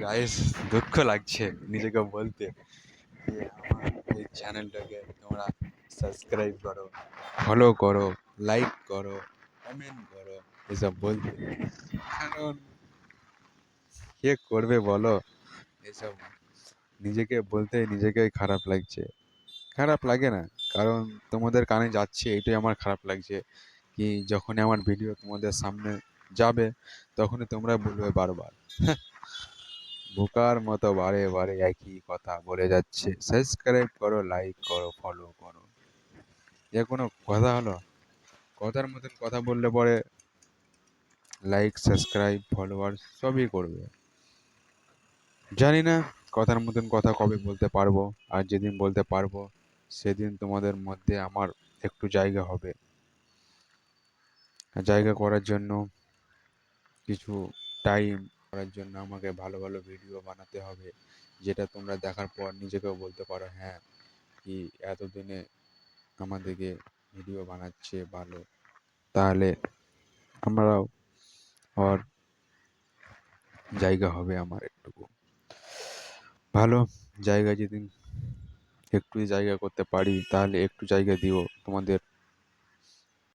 Guys, দুঃখ লাগছে নিজেকে বলতে যে আমার এই চ্যানেলটাকে তোমরা সাবস্ক্রাইব করো, ফলো করো, লাইক করো, কমেন্ট করো, এসব বলতে। কারণ কে করবে বলো এসব? নিজেকে বলতে নিজেকেই খারাপ লাগছে। খারাপ লাগে না, কারণ তোমাদের কানে যাচ্ছে এটাই আমার খারাপ লাগছে। কি যখনই আমার ভিডিও তোমাদের সামনে যাবে তখনই তোমরা বলবে বারবার বোকার মতো বারে বারে একই কথা বলে যাচ্ছে, সাবস্ক্রাইব করো, লাইক করো, ফলো করো। যে কোনো কথা হলো? কথার মতন কথা বললে পরে লাইক, সাবস্ক্রাইব, ফলোয়ার সবই করবে। জানি না কথার মতন কথা কবে বলতে পারবো, আর যেদিন বলতে পারবো সেদিন তোমাদের মধ্যে আমার একটু জায়গা হবে। আর জায়গা করার জন্য কিছু টাইম করার জন্য আমাকে ভালো ভালো ভিডিও বানাতে হবে, যেটা তোমরা দেখার পর নিজেকেও বলতে পারো হ্যাঁ, কি এতদিনে আমাদেরকে ভিডিও বানাচ্ছে ভালো। তাহলে আমরাও আর জায়গা হবে আমার একটুকু ভালো জায়গা। যেদিন একটু জায়গা করতে পারি তাহলে একটু জায়গা দিও তোমাদের